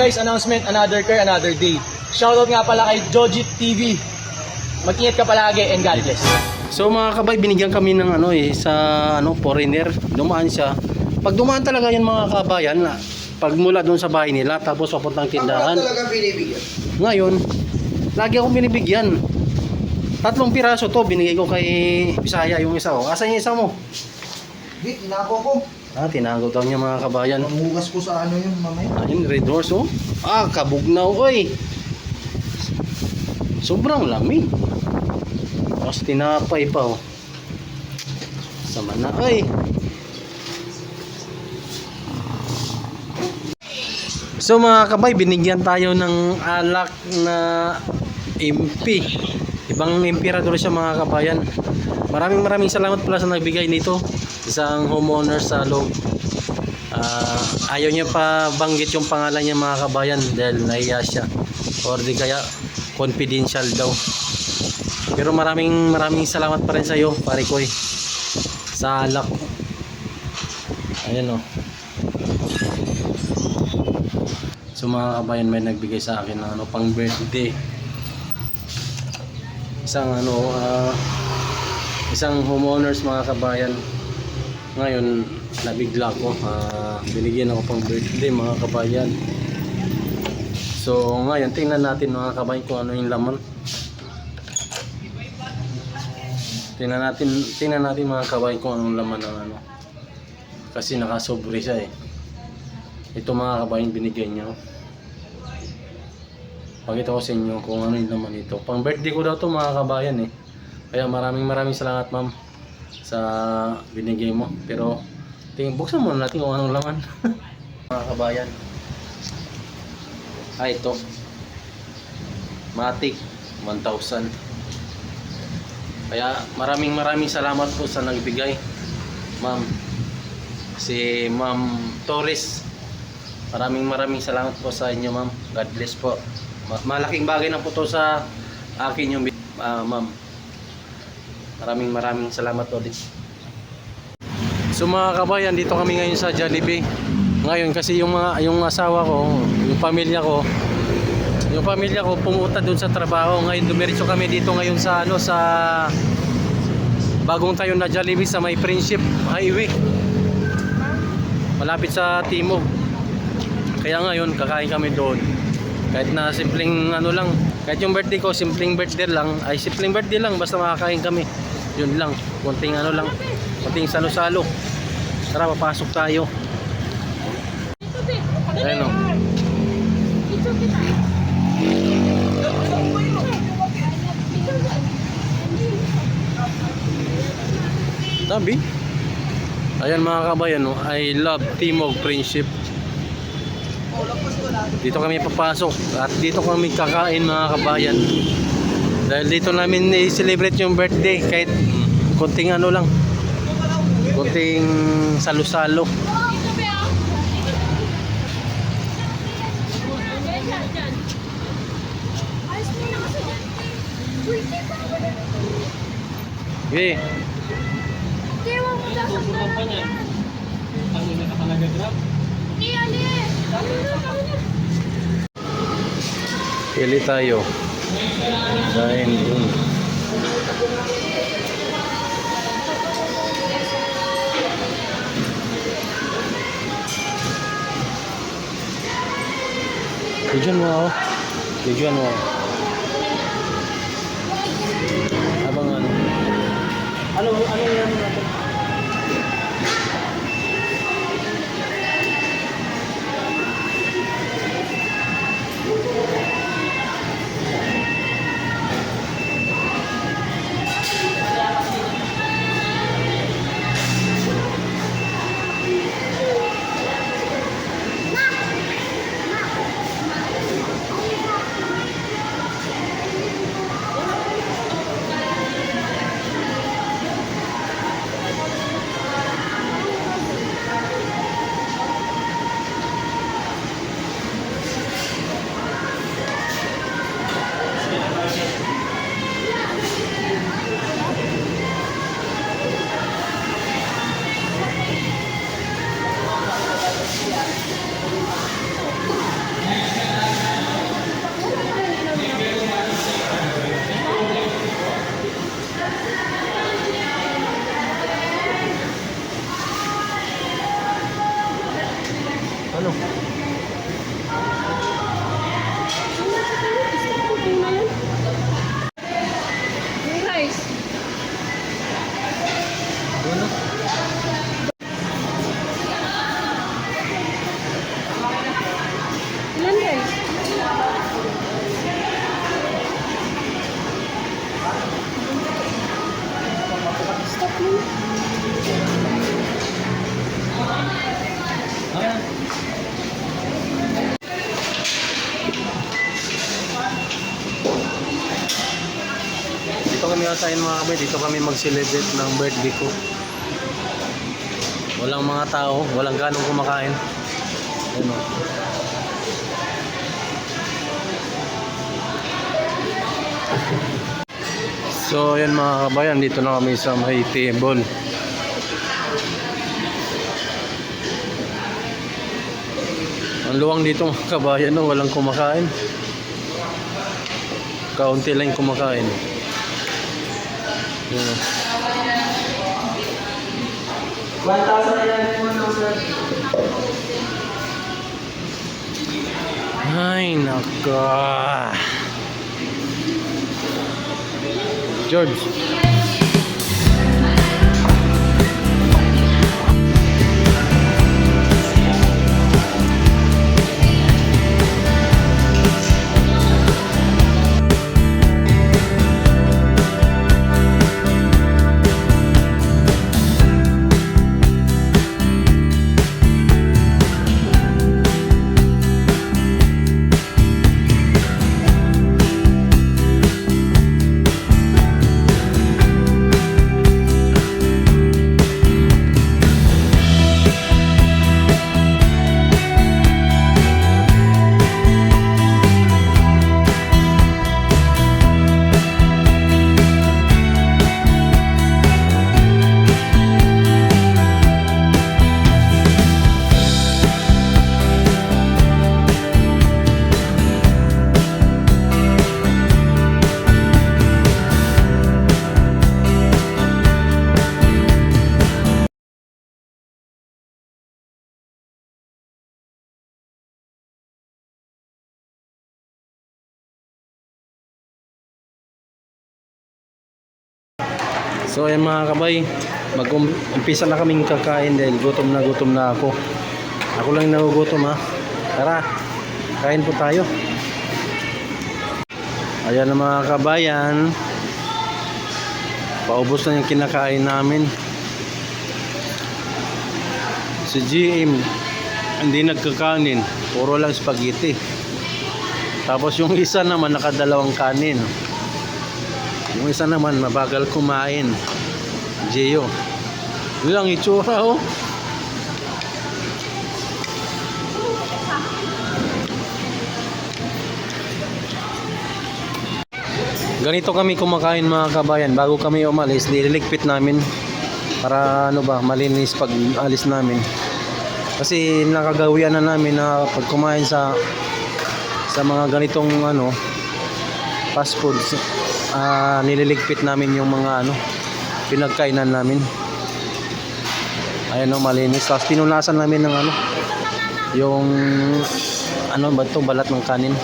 guys, announcement, another car, another day. Shoutout nga pala kay Jojit TV. Mag-ingat ka palagi and God bless. So mga kabay, binigyan kami ng sa foreigner. Dumaan siya. Pag dumaan talaga yan mga kabayan, pag mula doon sa bahay nila, tapos papuntang tindahan. Ako talaga binibigyan. Ngayon, lagi akong binibigyan. 3 piraso to, binigay ko kay Bisaya yung isa. Asan yung isa mo? Di, tinako ko. Tinago daw niya mga kabayan. Mamugas ko sa ano yun mamaya. Ayun, red horse oh. Kabugnaw oy. Sobrang lamig. Tapos tinapay pa oh. Sama na oy. So mga kabay, binigyan tayo ng alak na MP. Ibang emperador siya mga kabayan. Maraming salamat pala sa nagbigay nito. Isang homeowner sa loob. Ayaw niya pa banggit yung pangalan niya mga kabayan dahil nahiya siya. Or di kaya confidential daw. Pero maraming salamat pa rin sa iyo, pare koy. Sa alak. Ayan oh. So mga kabayan, may nagbigay sa akin ng pang birthday. Isang homeowners mga kabayan. Ngayon nabigla ko, binigyan ako pang birthday mga kabayan. So ngayon tingnan natin mga kabayan kung ano yung laman. Tingnan natin mga kabayan kung anong laman ng kasi nakasobre siya eh. Ito mga kabayan, binigay niya. Pakita ko sa inyo kung ano yung laman ito. Pang birthday ko daw to mga kabayan eh. Kaya maraming salamat ma'am sa binigay mo. Pero buksan muna natin kung anong laman. Mga kabayan. Ito. Matic 1,000. Kaya maraming salamat po sa nagbigay. Ma'am. Si Ma'am Torres. Maraming salamat po sa inyo ma'am. God bless po. Malaking bagay na po to sa akin yung ma'am. Maraming salamat ulit. So mga kabayan, dito kami ngayon sa Jollibee. Ngayon kasi yung asawa ko, yung pamilya ko pumunta doon sa trabaho. Ngayon dumiretso kami dito ngayon sa sa bagong tayo na Jollibee sa may Friendship Highway. Malapit sa Timog. Kaya ngayon kakain kami doon. Kahit na simpleng lang, kahit yung birthday ko simpleng birthday lang, basta makakain kami. Yun lang, konting konting salo-salo. Tara, papasok tayo. Ayun o. Tabi. Ayan mga kabayan, I love Timog Friendship. Dito kami papasok at dito kami kakain mga kabayan. Dahil dito namin i-celebrate yung birthday kahit konting lang. Konting salo-salo. Okay. Pili tayo. Dine in. Tujuan mo. Abang ano? Ano yan natin? kami kasain mga kabay. Dito kami mag-celebrate ng birthday ko. Walang mga tao, walang ganong kumakain. Ayun o. So ayan mga kabayan, dito na kami sa may table. Ang luwang dito mga kabayan, no? Walang kumakain. Kaunti lang yung kumakain. Yun, no? 1,000 na yan po, sir. Ay, naka. George. So ayan mga kabay, mag-umpisa na kaming kakain dahil gutom na ako. Ako lang nagugutom ha. Tara, kain po tayo. Ayan na mga kabayan. Paubos na yung kinakain namin. Si GM hindi nagkakanin, puro lang spaghetti. Tapos yung isa naman nakadalawang kanin. Yung isa naman mabagal kumain. Gio. Yun lang itsura oh. Ganito kami kumakain mga kabayan. Bago kami umalis, nililigpit namin para ano ba, malinis pag alis namin. Kasi nakagawian na namin na pag kumain sa mga ganitong ano fast foods, nililigpit namin yung mga ano pinagkainan namin. Ayan o, malinis. Tapos pinunasan namin ng ano yung ano ba ito, balat ng kanin.